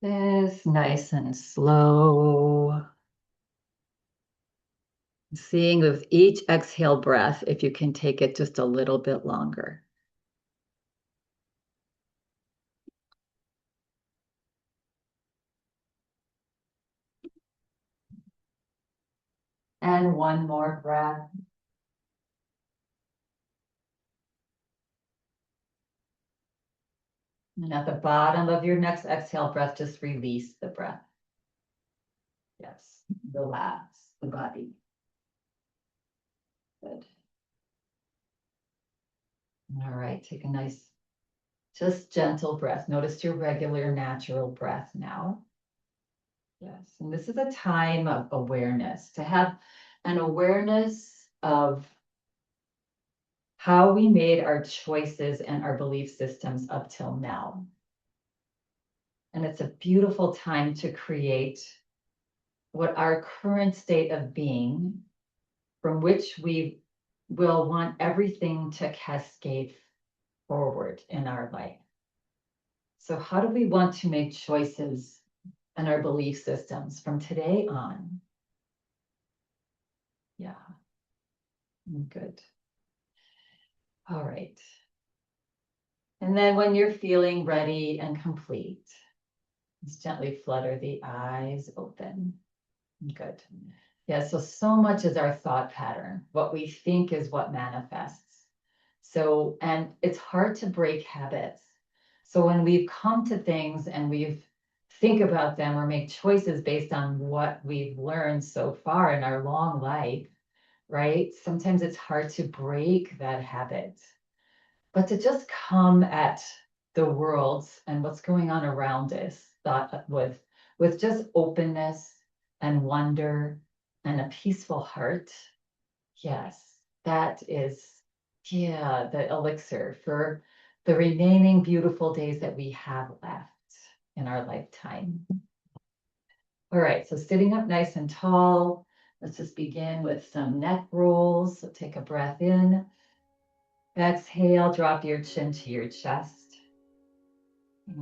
this nice and slow. Seeing with each exhale breath if you can take it just a little bit longer. And one more breath. And at the bottom of your next exhale breath, just release the breath. Yes, relax the body. Good. All right, take a nice, just gentle breath. Notice your regular, natural breath now. Yes, and this is a time of awareness, to have an awareness of how we made our choices and our belief systems up till now. And it's a beautiful time to create what our current state of being, from which we will want everything to cascade forward in our life. So how do we want to make choices in our belief systems from today on? Yeah, good. All right. And then when you're feeling ready and complete, just gently flutter the eyes open. Good. Yeah, so much is our thought pattern. What we think is what manifests. So, and it's hard to break habits. So when we've come to things and we've think about them or make choices based on what we've learned so far in our long life, right? Sometimes it's hard to break that habit. But to just come at the world and what's going on around us with just openness and wonder and a peaceful heart, yes, that is, yeah, the elixir for the remaining beautiful days that we have left in our lifetime. All right, so sitting up nice and tall, let's just begin with some neck rolls. So take a breath in. Exhale, drop your chin to your chest.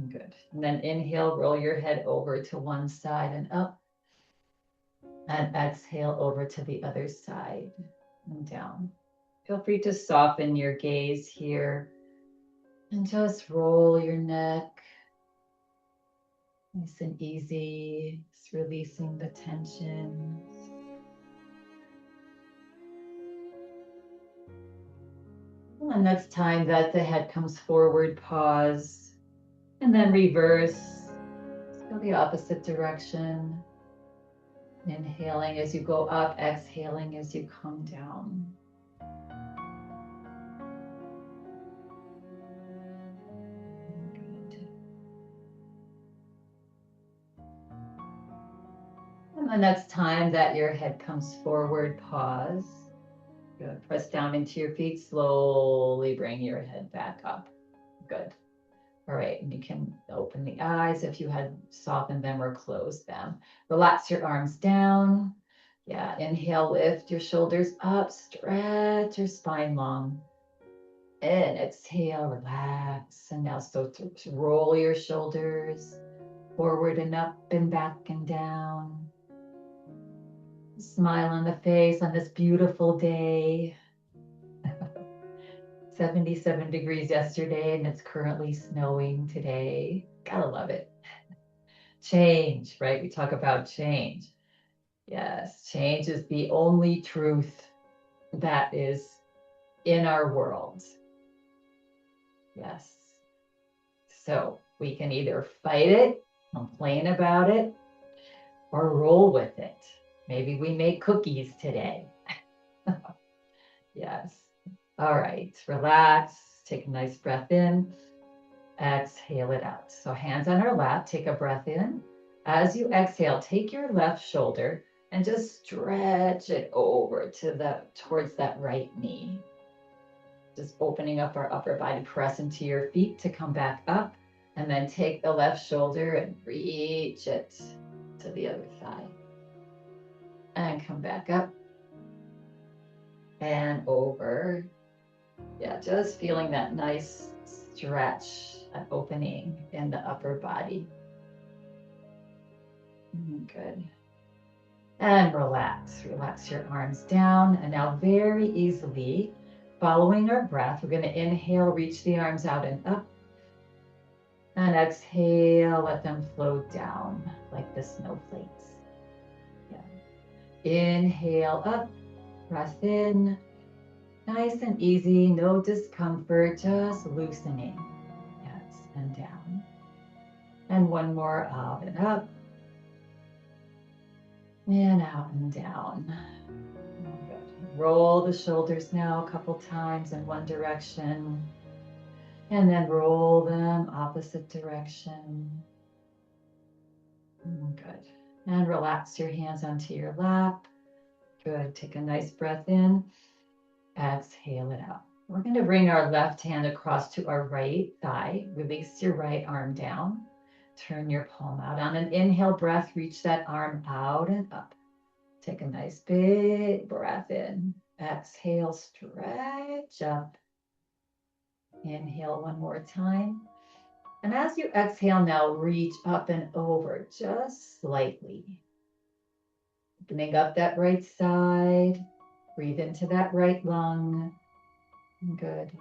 Good. And then inhale, roll your head over to one side and up. And exhale over to the other side and down. Feel free to soften your gaze here and just roll your neck. Nice and easy, just releasing the tension. And the next time that the head comes forward, pause, and then reverse. Go the opposite direction. Inhaling as you go up, exhaling as you come down. Good. And the next time that your head comes forward, pause. Good. Press down into your feet, slowly bring your head back up. Good. All right, and you can open the eyes if you had softened them or closed them. Relax your arms down. Yeah, inhale, lift your shoulders up, stretch your spine long. And exhale, relax. And now start to roll your shoulders forward and up and back and down. Smile on the face on this beautiful day. 77 degrees yesterday, and it's currently snowing today. Gotta love it. Change, right? We talk about change. Yes, change is the only truth that is in our world. Yes. So we can either fight it, complain about it, or roll with it. Maybe we make cookies today. Yes. All right, relax, take a nice breath in, exhale it out. So hands on our lap, take a breath in. As you exhale, take your left shoulder and just stretch it over to towards that right knee. Just opening up our upper body, press into your feet to come back up, and then take the left shoulder and reach it to the other thigh. And come back up and over. Yeah, just feeling that nice stretch, that opening in the upper body. Good. And relax. Relax your arms down. And now very easily, following our breath, we're going to inhale, reach the arms out and up. And exhale, let them float down like the snowflakes. Yeah. Inhale up, breath in. Nice and easy, no discomfort, just loosening. Yes, and down. And one more, out and up. And out and down. Good. Roll the shoulders now a couple times in one direction. And then roll them opposite direction. Good. And relax your hands onto your lap. Good. Take a nice breath in. Exhale it out. We're going to bring our left hand across to our right thigh. Release your right arm down. Turn your palm out. On an inhale breath, reach that arm out and up. Take a nice big breath in. Exhale, stretch up. Inhale one more time. And as you exhale now, reach up and over just slightly. Opening up that right side. Breathe into that right lung. Good.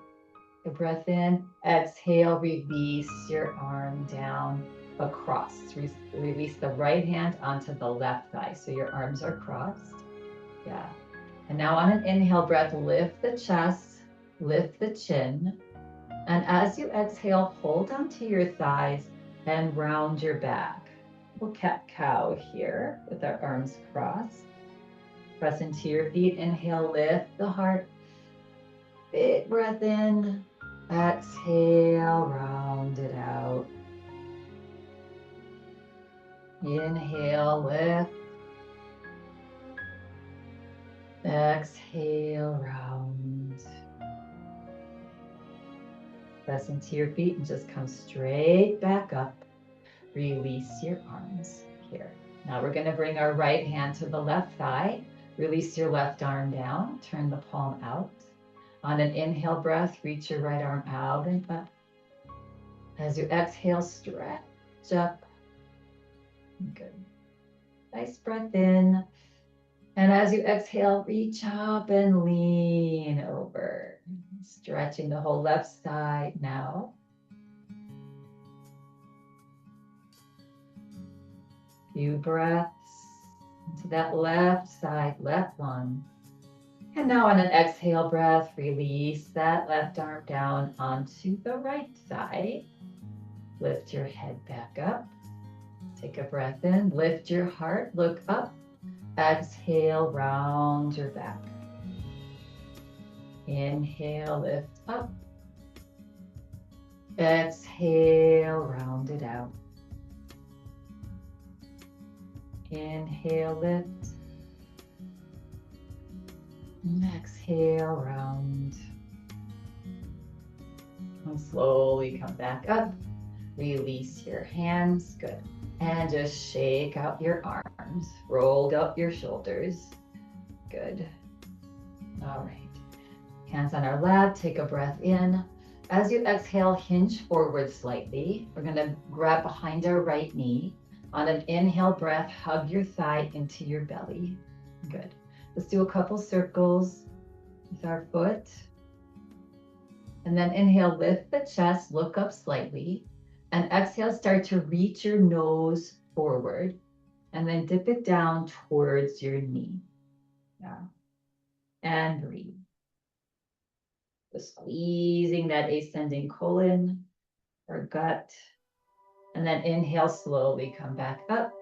A breath in. Exhale, release your arm down across. Release the right hand onto the left thigh. So your arms are crossed. Yeah. And now on an inhale breath, lift the chest, lift the chin. And as you exhale, hold onto your thighs and round your back. We'll cat-cow here with our arms crossed. Press into your feet. Inhale, lift the heart. Big breath in. Exhale, round it out. Inhale, lift. Exhale, round. Press into your feet and just come straight back up. Release your arms here. Now we're going to bring our right hand to the left thigh. Release your left arm down. Turn the palm out. On an inhale breath, reach your right arm out and up. As you exhale, stretch up. Good. Nice breath in. And as you exhale, reach up and lean over. Stretching the whole left side now. Few breaths into that left side, left lung. And now on an exhale breath, release that left arm down onto the right side. Lift your head back up. Take a breath in, lift your heart, look up. Exhale, round your back. Inhale, lift up. Exhale, round it out. Inhale, lift. And exhale, round. And slowly come back up. Release your hands. Good. And just shake out your arms. Roll up your shoulders. Good. All right. Hands on our lap. Take a breath in. As you exhale, hinge forward slightly. We're going to grab behind our right knee. On an inhale breath, hug your thigh into your belly. Good. Let's do a couple circles with our foot. And then inhale, lift the chest, look up slightly. And exhale, start to reach your nose forward. And then dip it down towards your knee. Yeah. And breathe. Just squeezing that ascending colon or gut. And then inhale, slowly come back up.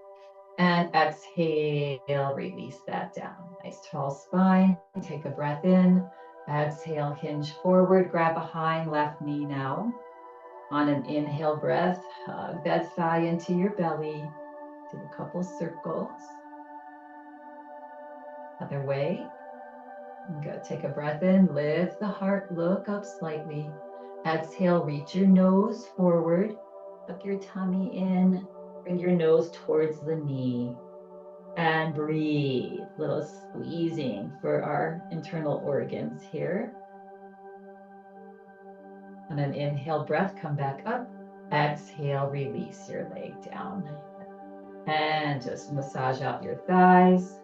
And exhale, release that down. Nice tall spine. Take a breath in. Exhale, hinge forward, grab behind left knee now. On an inhale breath, hug that thigh into your belly. Do a couple circles. Other way. Good. Take a breath in, lift the heart, look up slightly. Exhale, reach your nose forward. Tuck your tummy in. Bring your nose towards the knee. And breathe. Little squeezing for our internal organs here. And an inhale breath, come back up. Exhale, release your leg down. And just massage out your thighs.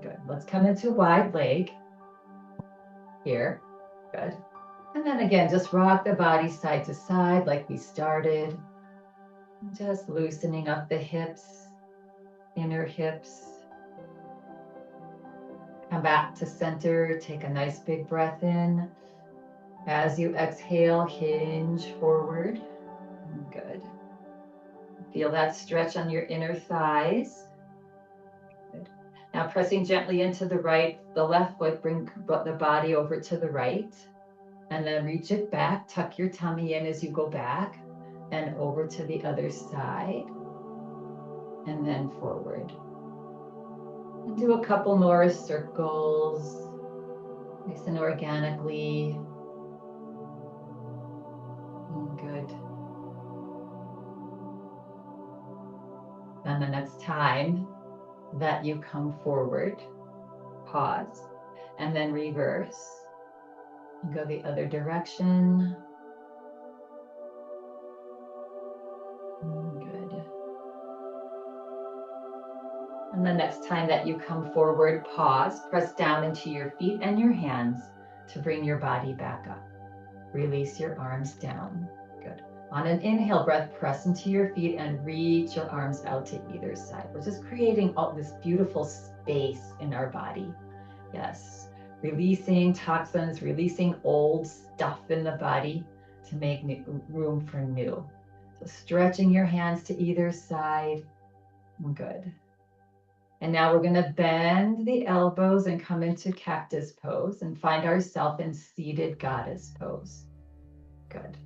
Good. Let's come into wide leg here. Good. And then again, just rock the body side to side like we started. Just loosening up the hips, inner hips. Come back to center. Take a nice big breath in. As you exhale, hinge forward. Good. Feel that stretch on your inner thighs. Good. Now pressing gently into the right, the left foot, bring the body over to the right. And then reach it back, tuck your tummy in as you go back and over to the other side. And then forward. And do a couple more circles, nice and organically. Good. And the next time that you come forward, pause, and then reverse. And go the other direction. Good. And the next time that you come forward, pause, press down into your feet and your hands to bring your body back up. Release your arms down. Good. On an inhale breath, press into your feet and reach your arms out to either side. We're just creating all this beautiful space in our body. Yes. Releasing toxins, releasing old stuff in the body to make room for new. So stretching your hands to either side. Good. And now we're going to bend the elbows and come into cactus pose and find ourselves in seated goddess pose. Good.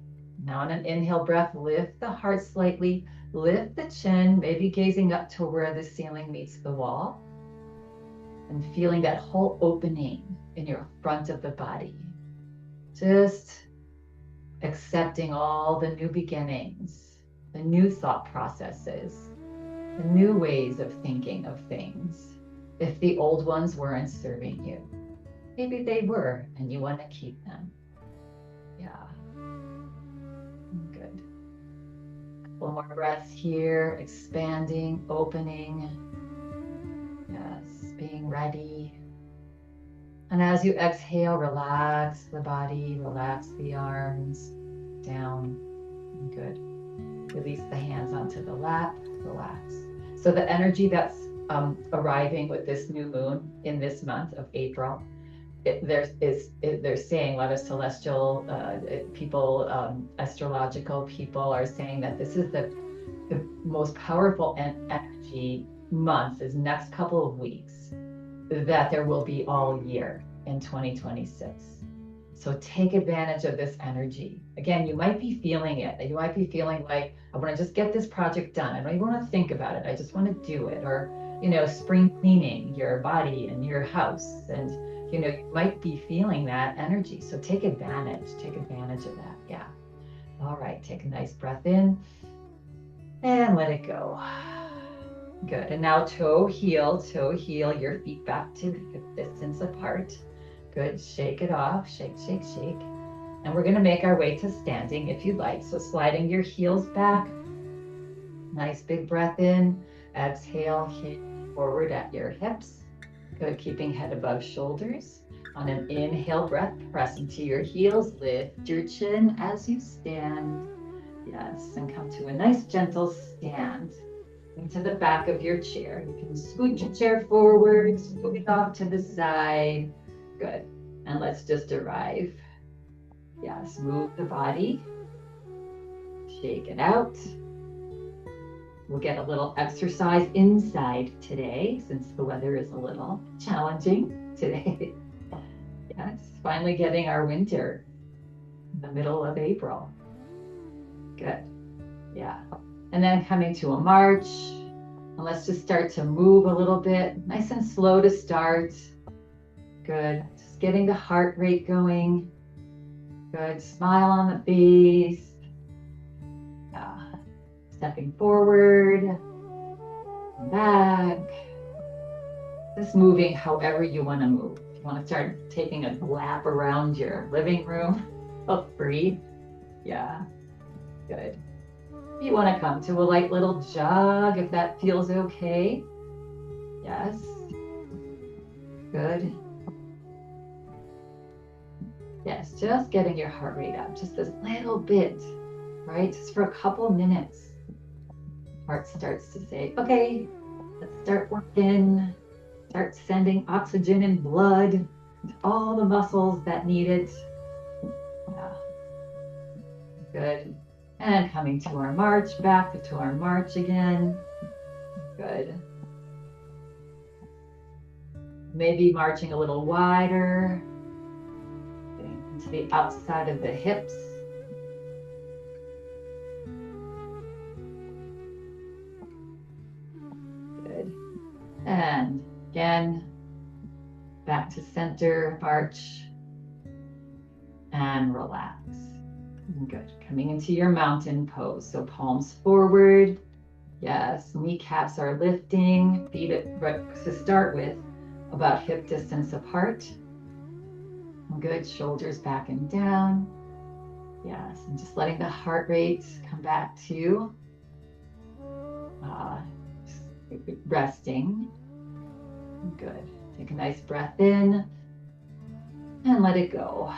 Now on an inhale breath, lift the heart slightly, lift the chin, maybe gazing up to where the ceiling meets the wall. And feeling that whole opening in your front of the body. Just accepting all the new beginnings, the new thought processes, the new ways of thinking of things. If the old ones weren't serving you, maybe they were and you want to keep them. Yeah. Good. Couple more breaths here, expanding, opening. Yes, being ready. And as you exhale, relax the body, relax the arms down. Good. Release the hands onto the lap, relax. So the energy that's arriving with this new moon in this month of April, they're saying, a lot of celestial people, astrological people are saying that this is the most powerful energy month, this next couple of weeks, that there will be all year in 2026. So take advantage of this energy. Again, you might be feeling it. You might be feeling like, I want to just get this project done. I don't even want to think about it. I just want to do it. Or, spring cleaning your body and your house. And, you might be feeling that energy. So take advantage of that. Yeah. All right. Take a nice breath in and let it go. Good. And now toe heel, your feet back to hip distance apart. Good. Shake it off. Shake, shake, shake. And we're going to make our way to standing if you'd like. So sliding your heels back. Nice big breath in. Exhale, hinge forward at your hips. Good. Keeping head above shoulders. On an inhale breath, press into your heels. Lift your chin as you stand. Yes. And come to a nice gentle stand. Into the back of your chair. You can scoot your chair forward, scoot it off to the side. Good. And let's just arrive. Yes, move the body. Shake it out. We'll get a little exercise inside today since the weather is a little challenging today. Yes, finally getting our winter in the middle of April. Good. Yeah. And then coming to a march. And let's just start to move a little bit. Nice and slow to start. Good. Just getting the heart rate going. Good. Smile on the face. Stepping forward. Back. Just moving however you want to move. If you want to start taking a lap around your living room, feel free. Yeah. Good. You want to come to a light little jog if that feels okay. Yes. Good. Yes, just getting your heart rate up just this little bit, right? Just for a couple minutes. Heart starts to say, okay, let's start working. Start sending oxygen and blood to all the muscles that need it. Yeah. Good. And coming to our march, back to our march again. Good. Maybe marching a little wider, getting into the outside of the hips. Good. And again, back to center, march, and relax. Good. Coming into your mountain pose. So palms forward. Yes, kneecaps are lifting, feet to start with about hip distance apart. Good, shoulders back and down. Yes, and just letting the heart rate come back to resting. Good. Take a nice breath in and let it go.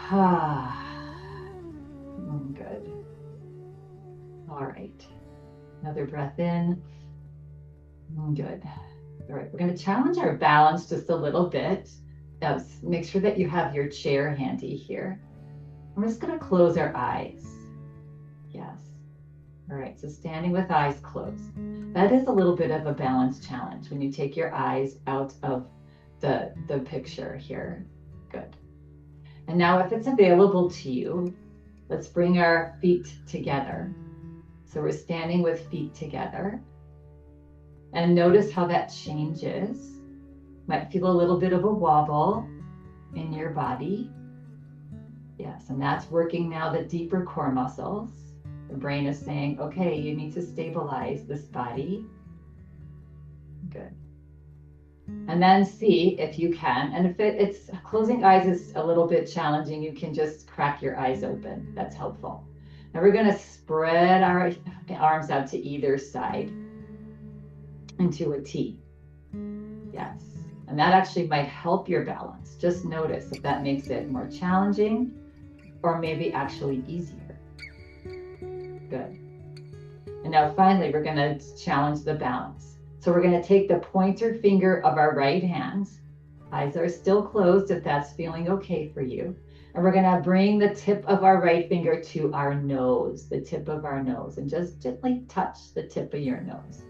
Good. All right. Another breath in. Good. All right, we're going to challenge our balance just a little bit. Now, make sure that you have your chair handy here. We're just going to close our eyes. Yes. All right, so standing with eyes closed. That is a little bit of a balance challenge when you take your eyes out of the picture here. Good. And now if it's available to you, let's bring our feet together. So we're standing with feet together. And notice how that changes. Might feel a little bit of a wobble in your body. Yes, and that's working now the deeper core muscles. The brain is saying, okay, you need to stabilize this body. Good. And then see if you can, and if it's closing eyes is a little bit challenging, you can just crack your eyes open. That's helpful. Now we're going to spread our arms out to either side into a T. Yes. And that actually might help your balance. Just notice if that makes it more challenging or maybe actually easier. Good. And now finally, we're going to challenge the balance. So we're going to take the pointer finger of our right hand. Eyes are still closed if that's feeling okay for you. And we're going to bring the tip of our right finger to our nose, the tip of our nose, and just gently touch the tip of your nose.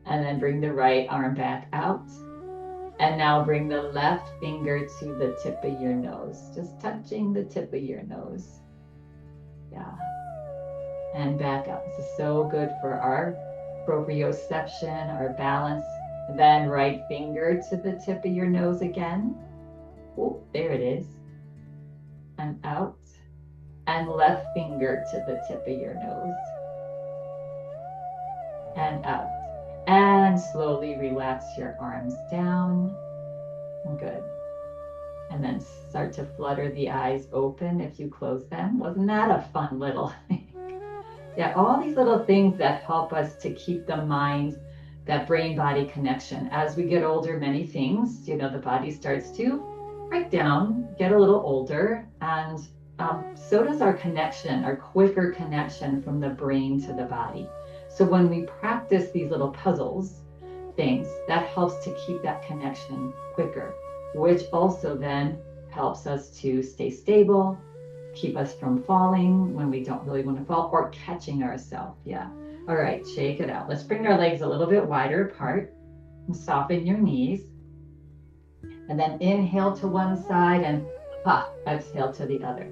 And then bring the right arm back out. And now bring the left finger to the tip of your nose, just touching the tip of your nose. Yeah. And back up. This is so good for our proprioception, our balance. And then right finger to the tip of your nose again. Oh, there it is. And out. And left finger to the tip of your nose. And out. And slowly relax your arms down. Good. And then start to flutter the eyes open if you close them. Wasn't that a fun little thing? Yeah, all these little things that help us to keep the mind, that brain-body connection. As we get older, many things, the body starts to break down, get a little older, and so does our connection, our quicker connection from the brain to the body. So when we practice these little puzzles, things, that helps to keep that connection quicker, which also then helps us to stay stable, keep us from falling when we don't really want to fall, or catching ourselves. Yeah. All right, shake it out. Let's bring our legs a little bit wider apart and soften your knees. And then inhale to one side and exhale to the other.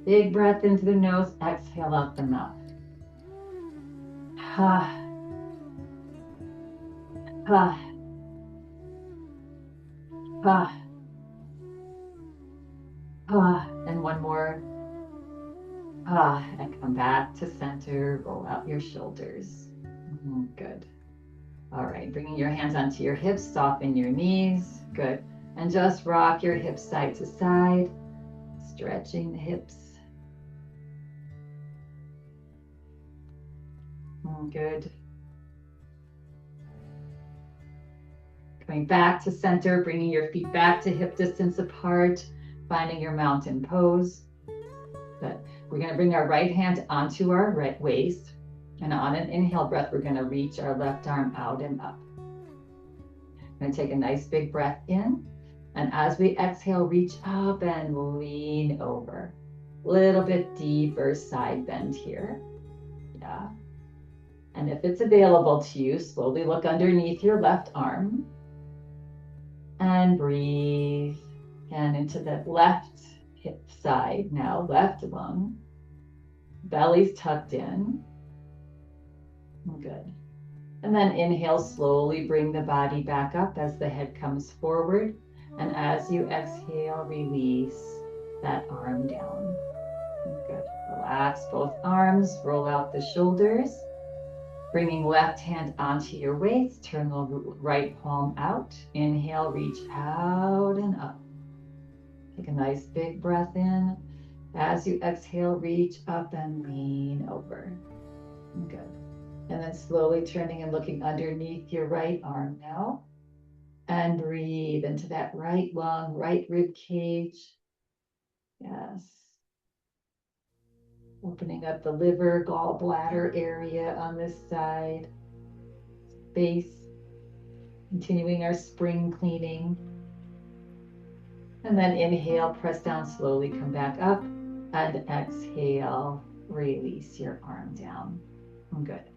Big breath into the nose, exhale out the mouth. And one more. And come back to center. Roll out your shoulders. Good. All right, bringing your hands onto your hips, soften your knees. Good. And just rock your hips side to side, stretching the hips. Good. Coming back to center, bringing your feet back to hip distance apart, finding your mountain pose. Good. We're going to bring our right hand onto our right waist. And on an inhale breath, we're going to reach our left arm out and up. We're going to take a nice big breath in. And as we exhale, reach up and lean over. A little bit deeper side bend here. Yeah. And if it's available to you, slowly look underneath your left arm. And breathe. And into the left hip side now, left lung. Belly's tucked in. Good. And then inhale, slowly bring the body back up as the head comes forward. And as you exhale, release that arm down. Good. Relax both arms, roll out the shoulders. Bringing left hand onto your waist, turn the right palm out. Inhale, reach out and up. Take a nice big breath in. As you exhale, reach up and lean over. Good. And then slowly turning and looking underneath your right arm now. And breathe into that right lung, right rib cage. Yes. Opening up the liver, gallbladder area on this side. Space. Continuing our spring cleaning. And then inhale, press down slowly, come back up. And exhale, release your arm down. Good.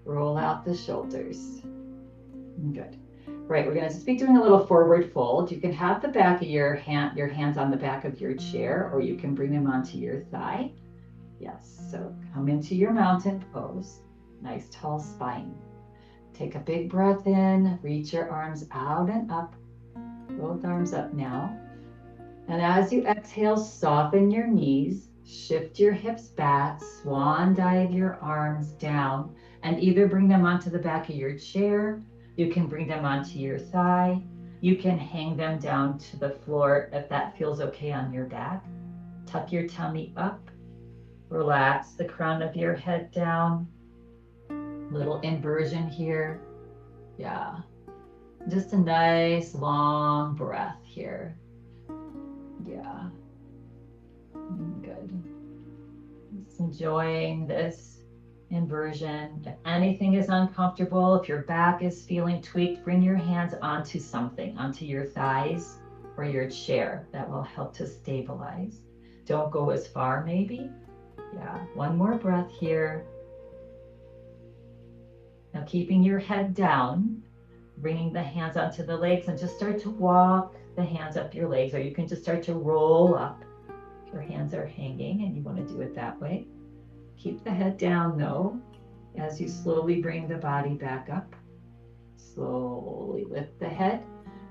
Roll out the shoulders. Good. Right, we're going to just be doing a little forward fold. You can have the back of your hands on the back of your chair, or you can bring them onto your thigh. Yes, so come into your mountain pose. Nice tall spine. Take a big breath in, reach your arms out and up. Both arms up now. And as you exhale, soften your knees, shift your hips back, swan dive your arms down, and either bring them onto the back of your chair. You can bring them onto your thigh. You can hang them down to the floor if that feels okay on your back. Tuck your tummy up. Relax the crown of your head down. Little inversion here. Yeah. Just a nice long breath here. Yeah. Good. Just enjoying this inversion. If anything is uncomfortable, if your back is feeling tweaked, bring your hands onto something, onto your thighs or your chair. That will help to stabilize. Don't go as far maybe. Yeah, one more breath here. Now keeping your head down, bringing the hands onto the legs and just start to walk the hands up your legs, or you can just start to roll up. If your hands are hanging and you want to do it that way. Keep the head down though, as you slowly bring the body back up. Slowly lift the head.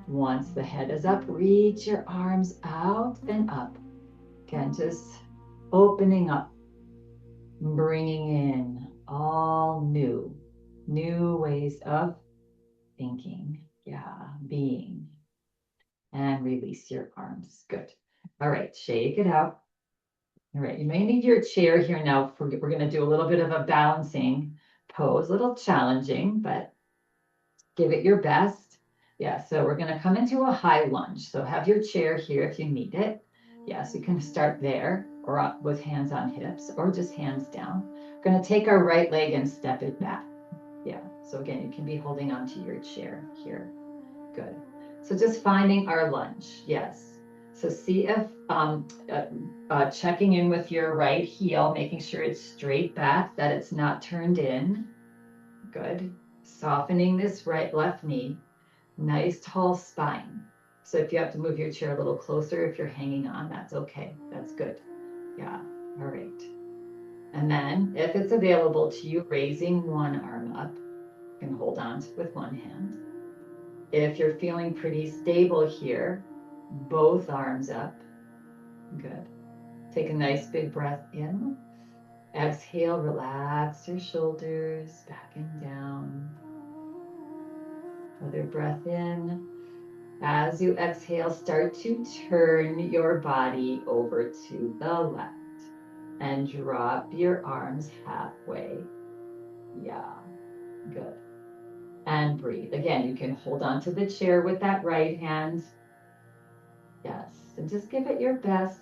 Once the head is up, reach your arms out and up. Again, just opening up, bringing in all new ways of thinking, being. And release your arms. Good. All right, shake it out. All right, you may need your chair here now. We're going to do a little bit of a balancing pose, a little challenging, but give it your best. Yeah, so we're going to come into a high lunge. So have your chair here if you need it. Yes, you can start there or up with hands on hips or just hands down. We're going to take our right leg and step it back. Yeah, so again, you can be holding onto your chair here. Good. So just finding our lunge. Yes. So see if checking in with your right heel, making sure it's straight back, that it's not turned in. Good. Softening this left knee. Nice tall spine. So if you have to move your chair a little closer, if you're hanging on, that's okay. That's good. Yeah. All right. And then if it's available to you, raising one arm up, you can hold on with one hand. If you're feeling pretty stable here, both arms up. Good. Take a nice big breath in. Exhale, relax your shoulders back and down. Another breath in. As you exhale, start to turn your body over to the left and drop your arms halfway. Yeah, good. And breathe. Again, you can hold on to the chair with that right hand. Yes, and just give it your best.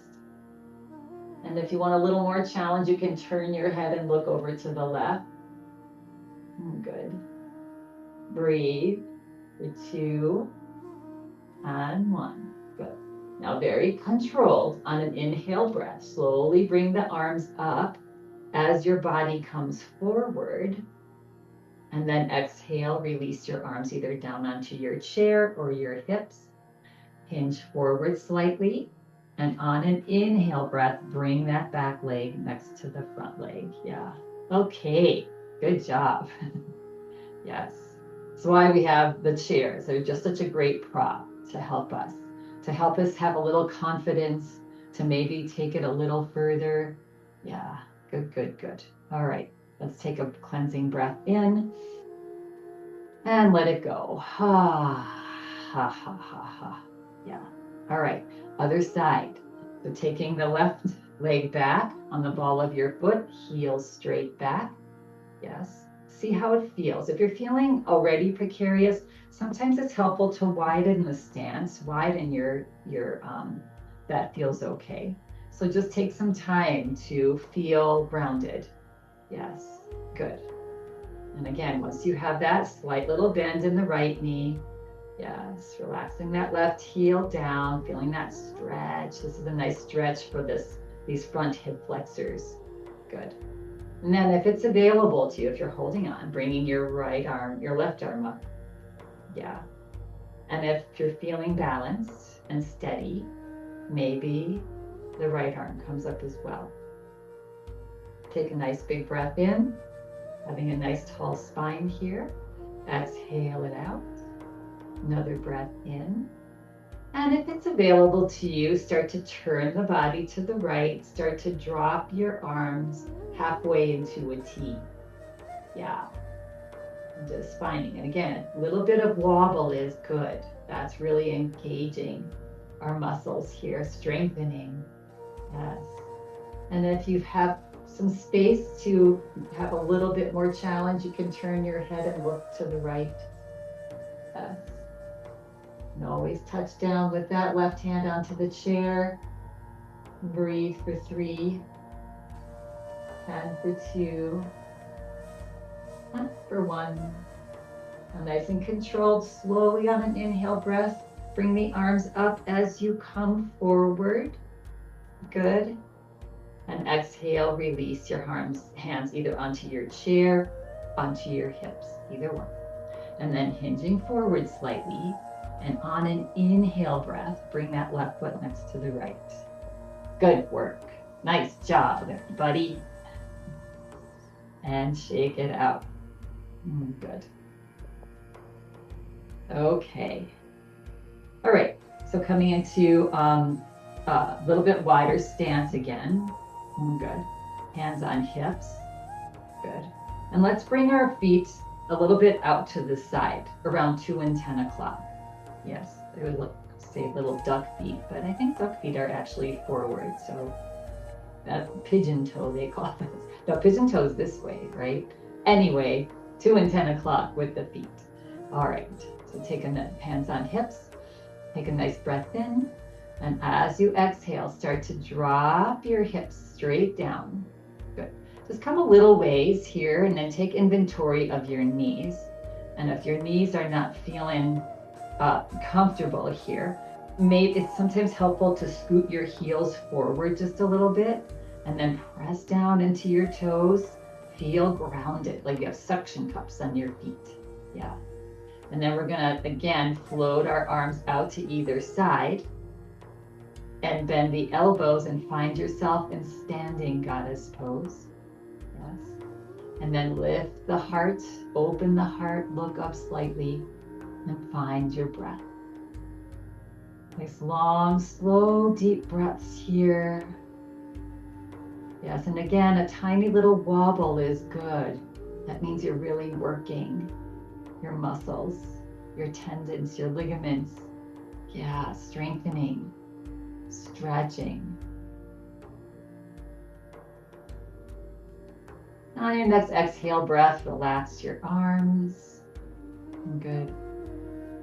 And if you want a little more challenge, you can turn your head and look over to the left. Good. Breathe for 2 and 1. Good. Now very controlled on an inhale breath. Slowly bring the arms up as your body comes forward. And then exhale, release your arms either down onto your chair or your hips. Hinge forward slightly. And on an inhale breath, bring that back leg next to the front leg. Yeah. Okay. Good job. Yes. That's why we have the chairs. They're just such a great prop to help us have a little confidence, to maybe take it a little further. Yeah. Good, good, good. All right. Let's take a cleansing breath in and let it go. Ha, ha, ha, ha, ha. Yeah. All right. Other side. So taking the left leg back on the ball of your foot, heels straight back. Yes. See how it feels. If you're feeling already precarious, sometimes it's helpful to widen the stance, widen your that feels okay. So just take some time to feel grounded. Yes. Good. And again, once you have that slight little bend in the right knee, yes, relaxing that left heel down, feeling that stretch. This is a nice stretch for these front hip flexors. Good. And then if it's available to you, if you're holding on, bringing your left arm up. Yeah. And if you're feeling balanced and steady, maybe the right arm comes up as well. Take a nice big breath in, having a nice tall spine here. Exhale it out. Another breath in. And if it's available to you, start to turn the body to the right. Start to drop your arms halfway into a T. Yeah. And just finding it. Again, a little bit of wobble is good. That's really engaging our muscles here, strengthening. Yes. And if you have some space to have a little bit more challenge, you can turn your head and look to the right. Yes. And always touch down with that left hand onto the chair. Breathe for 3. And for 2. And for 1. Now nice and controlled, slowly on an inhale breath. Bring the arms up as you come forward. Good. And exhale, release your hands either onto your chair, onto your hips, either one. And then hinging forward slightly. And on an inhale breath, bring that left foot next to the right. Good work. Nice job, everybody. And shake it out. Good. Okay. All right. So coming into a little bit wider stance again. Good. Hands on hips. Good. And let's bring our feet a little bit out to the side, around 2 and 10 o'clock. Yes, they would say little duck feet, but I think duck feet are actually forward. So that pigeon toe, they call this. No, pigeon toe is this way, right? Anyway, 2 and 10 o'clock with the feet. All right, so take a hands on hips, take a nice breath in, and as you exhale, start to drop your hips straight down. Good. Just come a little ways here and then take inventory of your knees. And if your knees are not feeling comfortable here, maybe it's sometimes helpful to scoot your heels forward just a little bit and then press down into your toes. Feel grounded, like you have suction cups on your feet. Yeah. And then we're gonna, again, float our arms out to either side and bend the elbows and find yourself in standing goddess pose. Yes. And then lift the heart, open the heart, look up slightly, and find your breath. Nice long, slow, deep breaths here. Yes, and again, a tiny little wobble is good. That means you're really working your muscles, your tendons, your ligaments. Yeah, strengthening, stretching. On your next exhale breath, relax your arms. Good.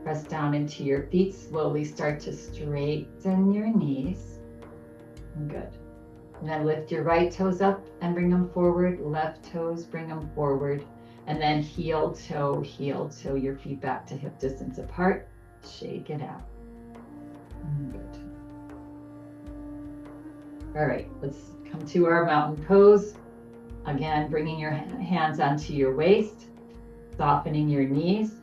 Press down into your feet. Slowly start to straighten your knees. Good. And then lift your right toes up and bring them forward. Left toes, bring them forward. And then heel toe, your feet back to hip distance apart. Shake it out. Good. All right, let's come to our mountain pose. Again, bringing your hands onto your waist, softening your knees,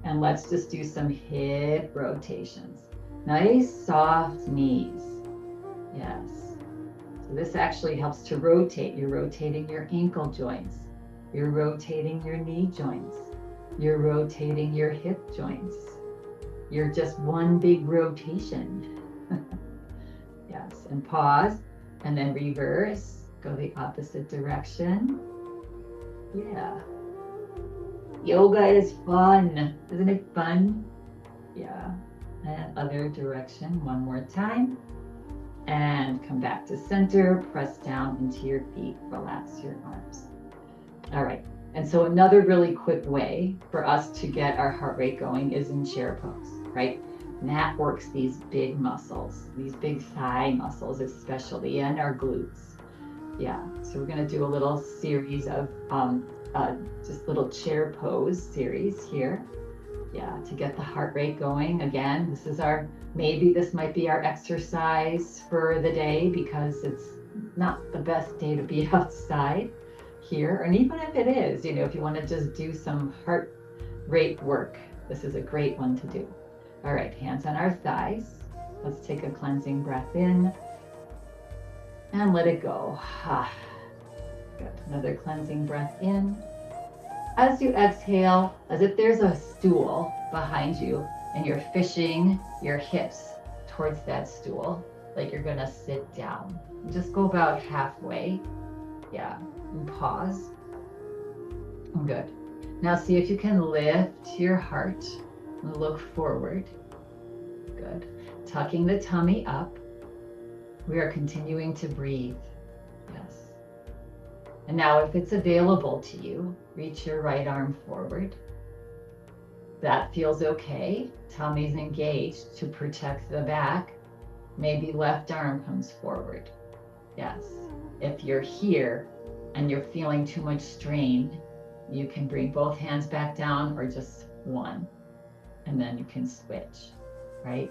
and let's just do some hip rotations. Nice, soft knees. Yes. So this actually helps to rotate. You're rotating your ankle joints. You're rotating your knee joints. You're rotating your hip joints. You're just one big rotation. Yes, and pause, and then reverse. Go the opposite direction. Yeah. Yoga is fun. Isn't it fun? Yeah. And other direction one more time. And come back to center. Press down into your feet. Relax your arms. All right. And so another really quick way for us to get our heart rate going is in chair pose, right? And that works these big muscles, these big thigh muscles especially, and our glutes. Yeah, so we're going to do a little series of just little chair pose series here. Yeah, to get the heart rate going. Again, this is maybe this might be our exercise for the day because it's not the best day to be outside here. And even if it is, if you want to just do some heart rate work, this is a great one to do. All right, hands on our thighs. Let's take a cleansing breath in. And let it go. Good. Another cleansing breath in. As you exhale, as if there's a stool behind you and you're fishing your hips towards that stool, like you're gonna sit down. Just go about halfway. Yeah, and pause. Good. Now see if you can lift your heart and look forward. Good. Tucking the tummy up. We are continuing to breathe. Yes. And now if it's available to you, reach your right arm forward. That feels okay. Tummy's engaged to protect the back. Maybe left arm comes forward. Yes. If you're here and you're feeling too much strain, you can bring both hands back down or just one, and then you can switch, right?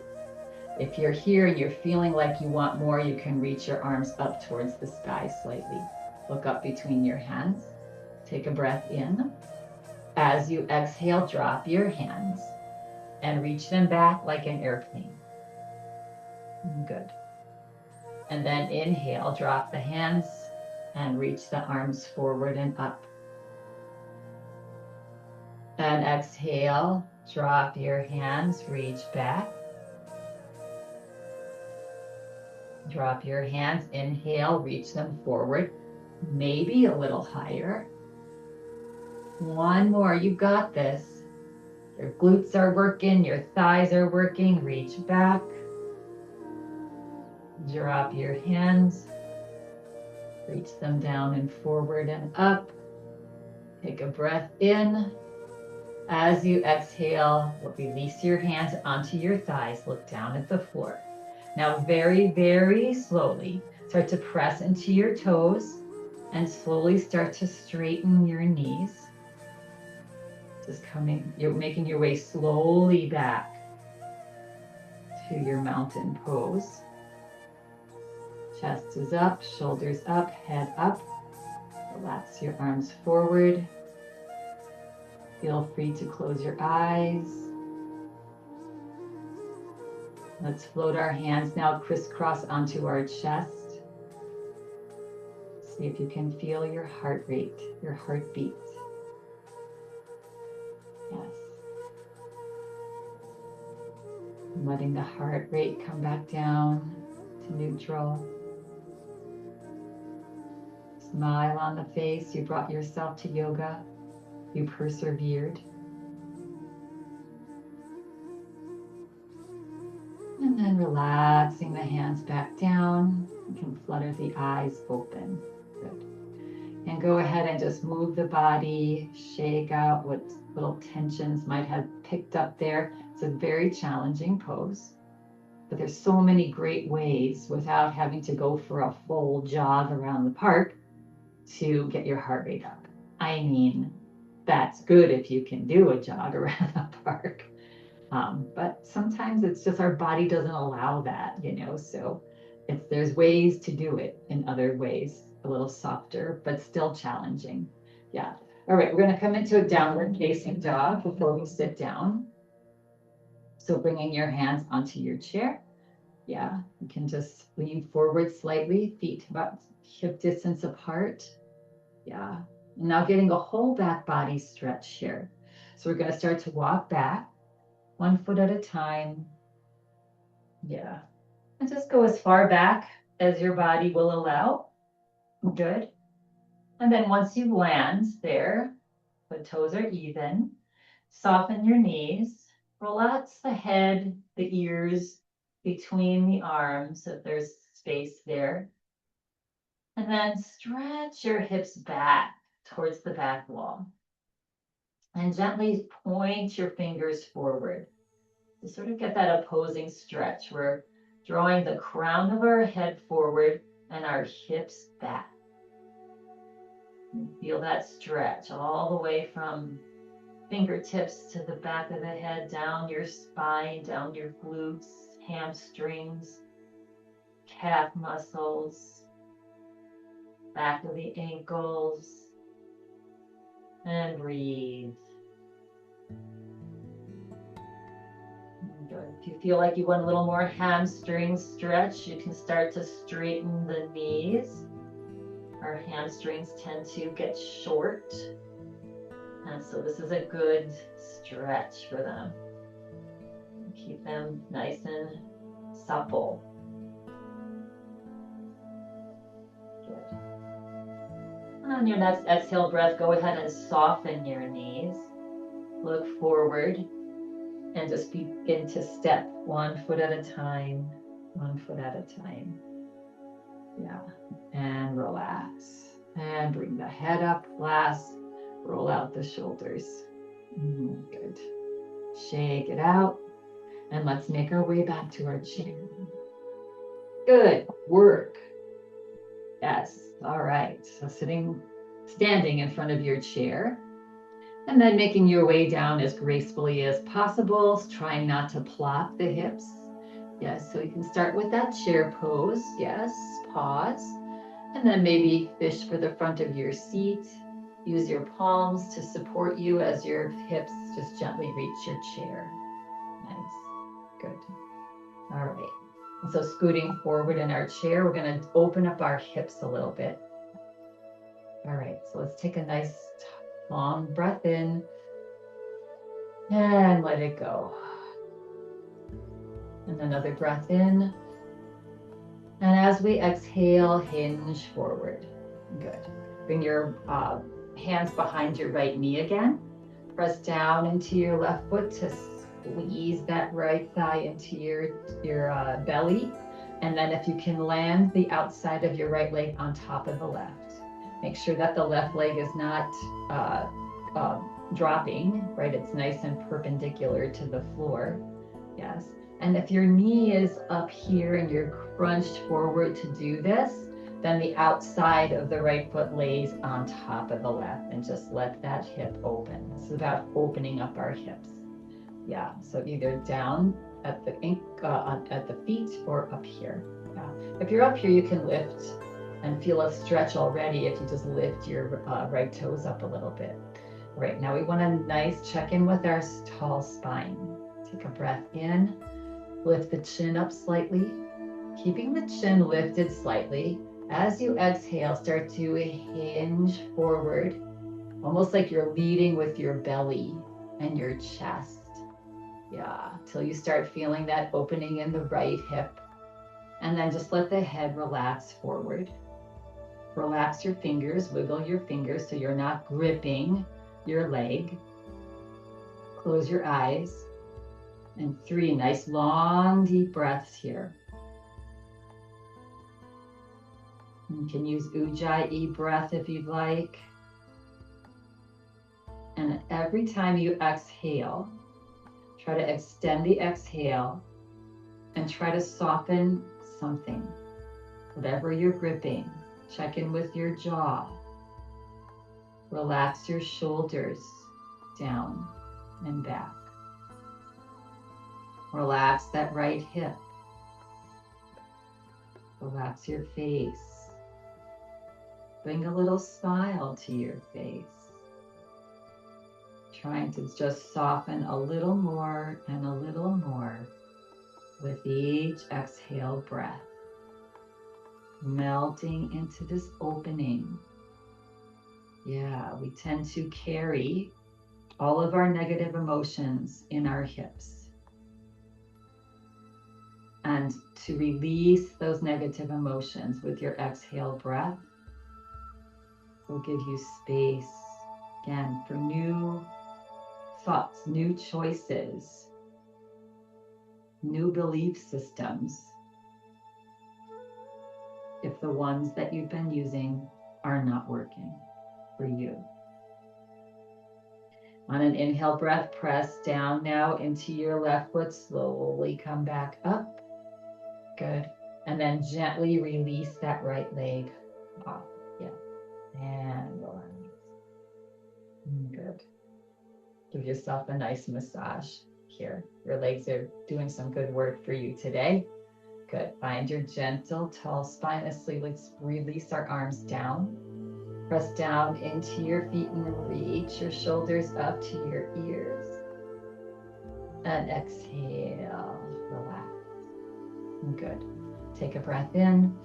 If you're here and you're feeling like you want more, you can reach your arms up towards the sky slightly. Look up between your hands. Take a breath in. As you exhale, drop your hands and reach them back like an airplane. Good. And then inhale, drop the hands and reach the arms forward and up. And exhale, drop your hands, reach back. Drop your hands, inhale, reach them forward, maybe a little higher. One more, you got this. Your glutes are working, your thighs are working, reach back. Drop your hands, reach them down and forward and up. Take a breath in. As you exhale, release your hands onto your thighs, look down at the floor. Now very, very slowly, start to press into your toes and slowly start to straighten your knees. You're making your way slowly back to your mountain pose. Chest is up, shoulders up, head up. Relax your arms forward. Feel free to close your eyes. Let's float our hands now crisscross onto our chest. See if you can feel your heart rate, your heartbeat. Yes. And letting the heart rate come back down to neutral. Smile on the face. You brought yourself to yoga. You persevered. And then relaxing the hands back down. You can flutter the eyes open. Good. And go ahead and just move the body, shake out what little tensions might have picked up there. It's a very challenging pose, but there's so many great ways without having to go for a full jog around the park to get your heart rate up. I mean, that's good if you can do a jog around the park. But sometimes it's just our body doesn't allow that, you know, so there's ways to do it in other ways, a little softer, but still challenging. Yeah. All right, we're going to come into a downward facing dog before we sit down. So bringing your hands onto your chair. Yeah, you can just lean forward slightly, feet about hip distance apart. Yeah. And now getting a whole back body stretch here. So we're going to start to walk back 1 foot at a time. Yeah. And just go as far back as your body will allow. Good. And then once you land there, the toes are even, soften your knees, relax the head, the ears between the arms if there's space there. And then stretch your hips back towards the back wall. And gently point your fingers forward to sort of get that opposing stretch. We're drawing the crown of our head forward and our hips back. And feel that stretch all the way from fingertips to the back of the head, down your spine, down your glutes, hamstrings, calf muscles, back of the ankles, and breathe. Good. If you feel like you want a little more hamstring stretch, you can start to straighten the knees. Our hamstrings tend to get short, and so this is a good stretch for them. Keep them nice and supple. Good. And on your next exhale breath, go ahead and soften your knees. Look forward and just begin to step 1 foot at a time, 1 foot at a time. Yeah, and relax. And bring the head up last. Roll out the shoulders. Good. Shake it out. And let's make our way back to our chair. Good work. Yes. All right. So standing in front of your chair. And then making your way down as gracefully as possible, trying not to plop the hips. Yes, so you can start with that chair pose. Yes, pause. And then maybe fish for the front of your seat. Use your palms to support you as your hips just gently reach your chair. Nice. Good. All right. And so scooting forward in our chair, we're going to open up our hips a little bit. All right, so let's take a nice long breath in and let it go. And another breath in. And as we exhale, hinge forward. Good. Bring your hands behind your right knee again. Press down into your left foot to squeeze that right thigh into your belly. And then if you can land the outside of your right leg on top of the left. Make sure that the left leg is not dropping, right? It's nice and perpendicular to the floor. Yes. And if your knee is up here and you're crunched forward to do this, then the outside of the right foot lays on top of the left and just let that hip open. This is about opening up our hips. Yeah. So either down at the feet or up here. Yeah. If you're up here, you can lift and feel a stretch already if you just lift your right toes up a little bit. Right, now we want a nice check-in with our tall spine. Take a breath in, lift the chin up slightly, keeping the chin lifted slightly. As you exhale, start to hinge forward, almost like you're leading with your belly and your chest. Yeah, till you start feeling that opening in the right hip. And then just let the head relax forward. Relax your fingers, wiggle your fingers so you're not gripping your leg. Close your eyes. And 3 nice long deep breaths here. You can use Ujjayi breath if you'd like. And every time you exhale, try to extend the exhale and try to soften something. Whatever you're gripping, check in with your jaw. Relax your shoulders down and back. Relax that right hip. Relax your face. Bring a little smile to your face. Trying to just soften a little more and a little more with each exhale breath. Melting into this opening. Yeah, we tend to carry all of our negative emotions in our hips. And to release those negative emotions with your exhale breath will give you space, again, for new thoughts, new choices, new belief systems, if the ones that you've been using are not working for you. On an inhale breath, press down now into your left foot, slowly come back up. Good. And then gently release that right leg off. Yeah. And relax. Good. Give yourself a nice massage here. Your legs are doing some good work for you today. Good. Find your gentle, tall spine asleep. Let's release our arms down. Press down into your feet and reach your shoulders up to your ears. And exhale, relax. Good. Take a breath in.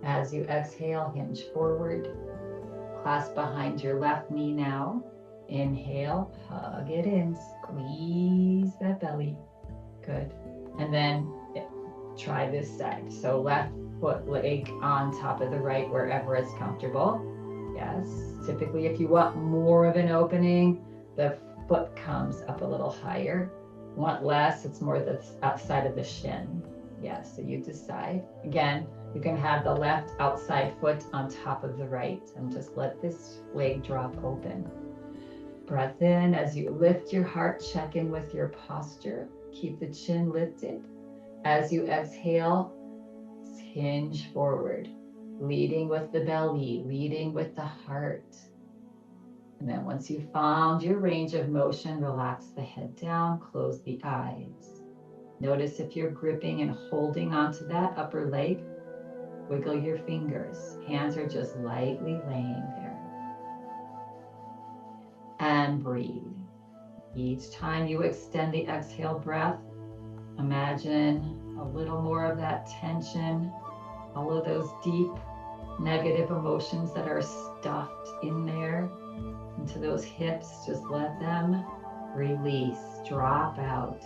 As you exhale, hinge forward. Clasp behind your left knee now. Inhale, hug it in, squeeze that belly. Good. And then try this side. So left foot, leg on top of the right, wherever it's comfortable. Yes. Typically, if you want more of an opening, the foot comes up a little higher. Want less, it's more the outside of the shin. Yes, so you decide. Again, you can have the left outside foot on top of the right and just let this leg drop open. Breath in as you lift your heart, check in with your posture. Keep the chin lifted. As you exhale, hinge forward, leading with the belly, leading with the heart. And then once you've found your range of motion, relax the head down, close the eyes. Notice if you're gripping and holding onto that upper leg, wiggle your fingers. Hands are just lightly laying there. And breathe. Each time you extend the exhale breath, imagine a little more of that tension, all of those deep negative emotions that are stuffed in there into those hips. Just let them release, drop out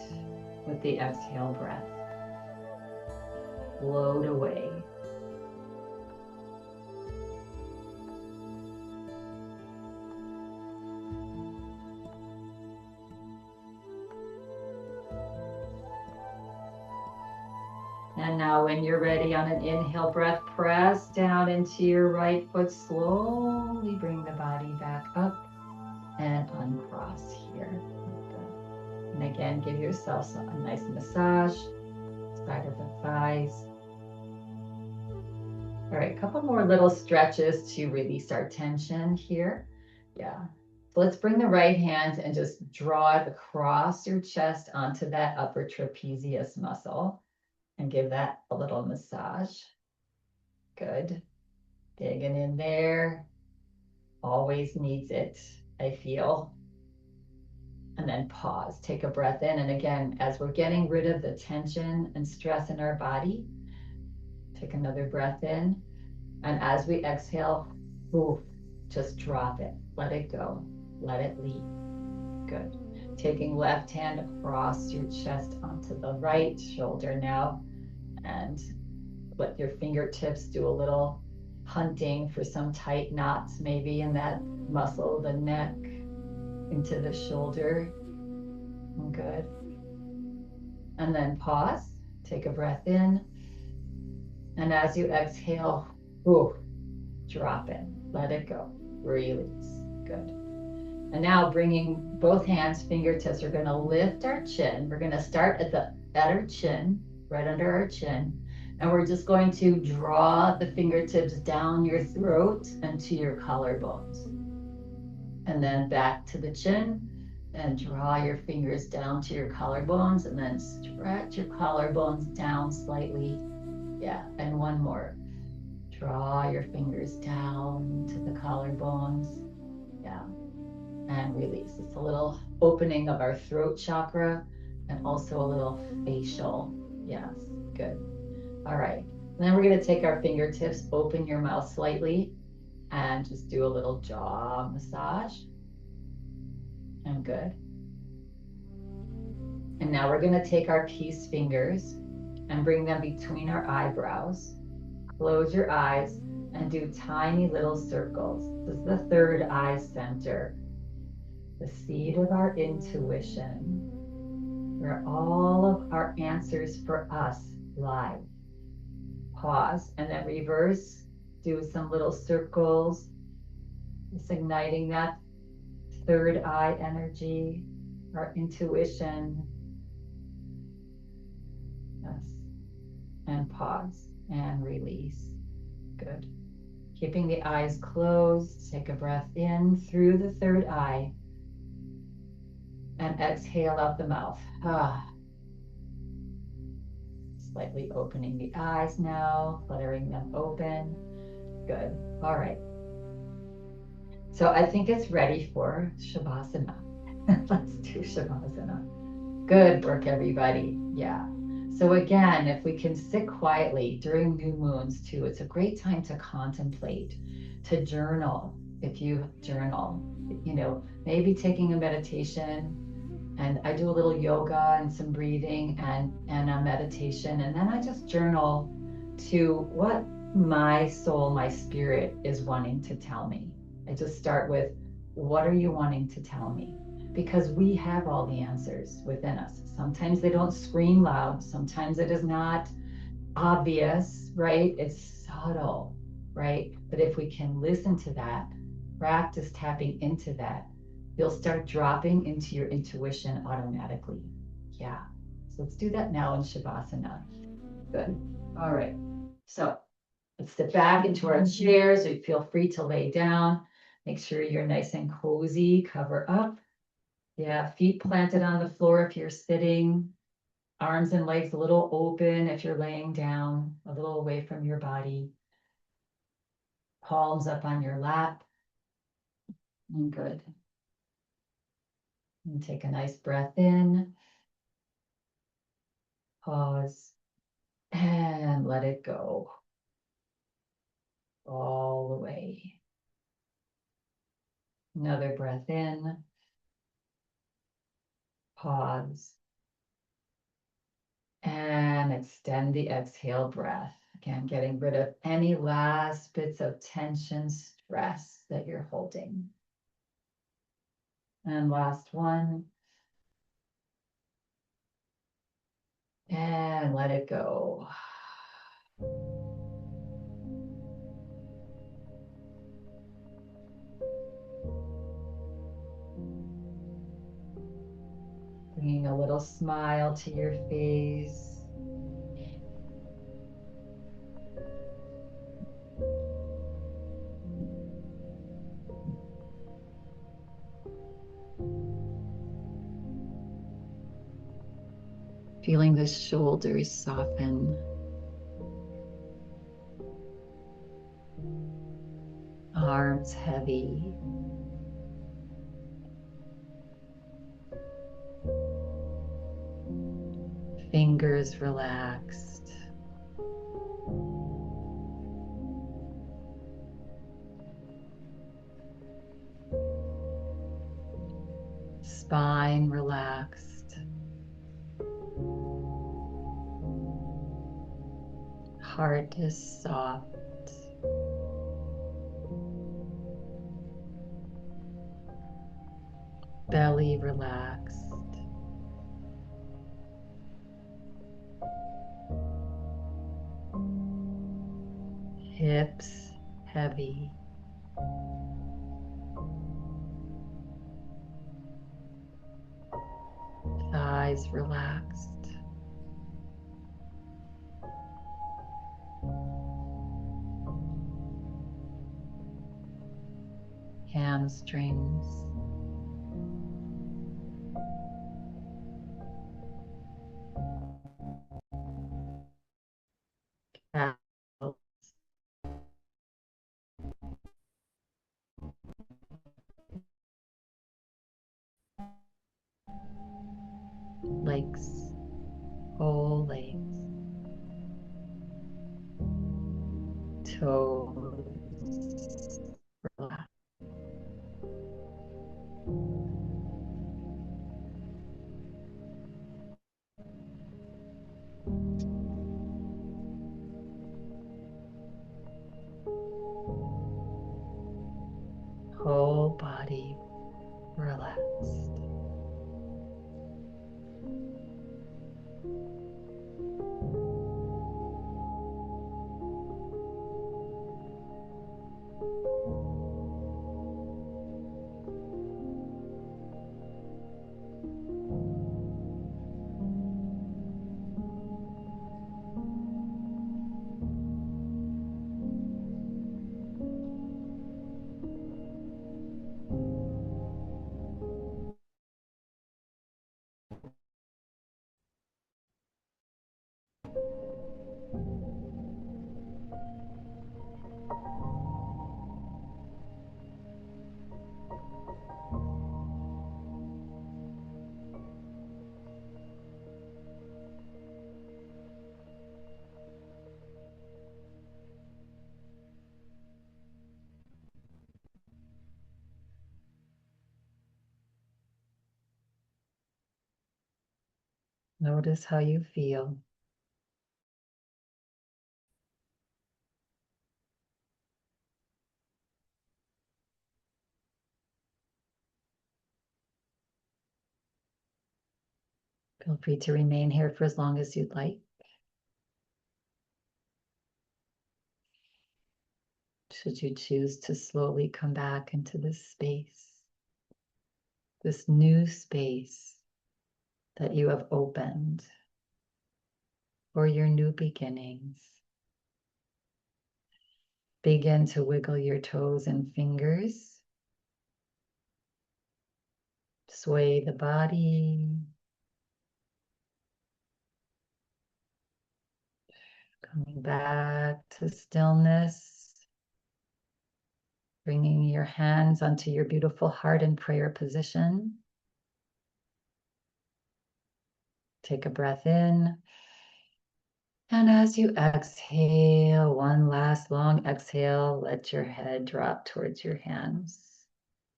with the exhale breath. Float away. And now when you're ready, on an inhale breath, press down into your right foot. Slowly bring the body back up and uncross here. And again, give yourself a nice massage, side of the thighs. All right, a couple more little stretches to release our tension here. Yeah. So let's bring the right hand and just draw it across your chest onto that upper trapezius muscle. And give that a little massage. Good. Digging in there. Always needs it, I feel. And then pause. Take a breath in. And again, as we're getting rid of the tension and stress in our body, take another breath in. And as we exhale, ooh, just drop it. Let it go. Let it leave. Good. Taking left hand across your chest onto the right shoulder now. And let your fingertips do a little hunting for some tight knots, maybe in that muscle, the neck, into the shoulder. Good. And then pause, take a breath in. And as you exhale, ooh, drop in, let it go, release, good. And now bringing both hands, fingertips, we're gonna lift our chin. We're gonna start at our chin, right under our chin. And we're just going to draw the fingertips down your throat and to your collarbones. And then back to the chin and draw your fingers down to your collarbones and then stretch your collarbones down slightly. Yeah, and one more. Draw your fingers down to the collarbones. Yeah, and release. It's a little opening of our throat chakra and also a little facial. Yes, good. All right. And then we're going to take our fingertips, open your mouth slightly, and just do a little jaw massage. And good. And now we're going to take our peace fingers and bring them between our eyebrows. Close your eyes and do tiny little circles. This is the third eye center, the seat of our intuition, where all of our answers for us lie. Pause and then reverse. Do some little circles, just igniting that third eye energy, our intuition. Yes. And pause and release. Good. Keeping the eyes closed, take a breath in through the third eye and exhale out the mouth. Slightly opening the eyes now, fluttering them open. Good. All right. So I think it's ready for Shavasana. Let's do Shavasana. Good work, everybody. Yeah. So again, if we can sit quietly during new moons too, it's a great time to contemplate, to journal. If you journal, maybe taking a meditation, and I do a little yoga and some breathing and a meditation. And then I just journal to what my soul, my spirit is wanting to tell me. I just start with, what are you wanting to tell me? Because we have all the answers within us. Sometimes they don't scream loud. Sometimes it is not obvious, right? It's subtle, right? But if we can listen to that, practice tapping into that, you'll start dropping into your intuition automatically. Yeah. So let's do that now in Shavasana. Good. All right. So let's sit back into our chairs. So feel free to lay down. Make sure you're nice and cozy. Cover up. Yeah. Feet planted on the floor if you're sitting. Arms and legs a little open if you're laying down, a little away from your body. Palms up on your lap. And good. And take a nice breath in. Pause. And let it go. All the way. Another breath in. Pause. And extend the exhale breath. Again, getting rid of any last bits of tension, stress that you're holding. And last one. And let it go. Bringing a little smile to your face. Feeling the shoulders soften. Arms heavy. Fingers relaxed. Spine relaxed. Heart is soft. Belly relaxed. Hips heavy. Thighs relaxed. Hamstrings. Calves. Legs. Whole legs. Toes. Relax. Whole body relaxed. Notice how you feel. Feel free to remain here for as long as you'd like. Should you choose to slowly come back into this space, this new space that you have opened for your new beginnings. Begin to wiggle your toes and fingers. Sway the body. Coming back to stillness. Bringing your hands onto your beautiful heart in prayer position. Take a breath in. And as you exhale, one last long exhale, let your head drop towards your hands,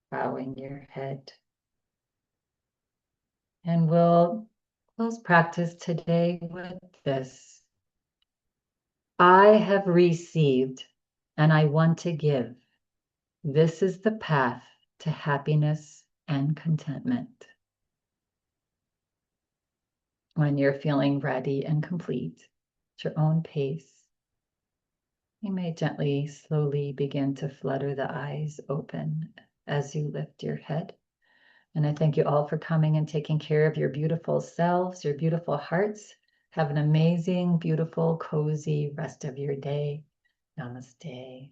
bowing your head. And we'll close practice today with this. I have received and I want to give. This is the path to happiness and contentment. When you're feeling ready and complete at your own pace, you may gently, slowly begin to flutter the eyes open as you lift your head. And I thank you all for coming and taking care of your beautiful selves, your beautiful hearts. Have an amazing, beautiful, cozy rest of your day. Namaste.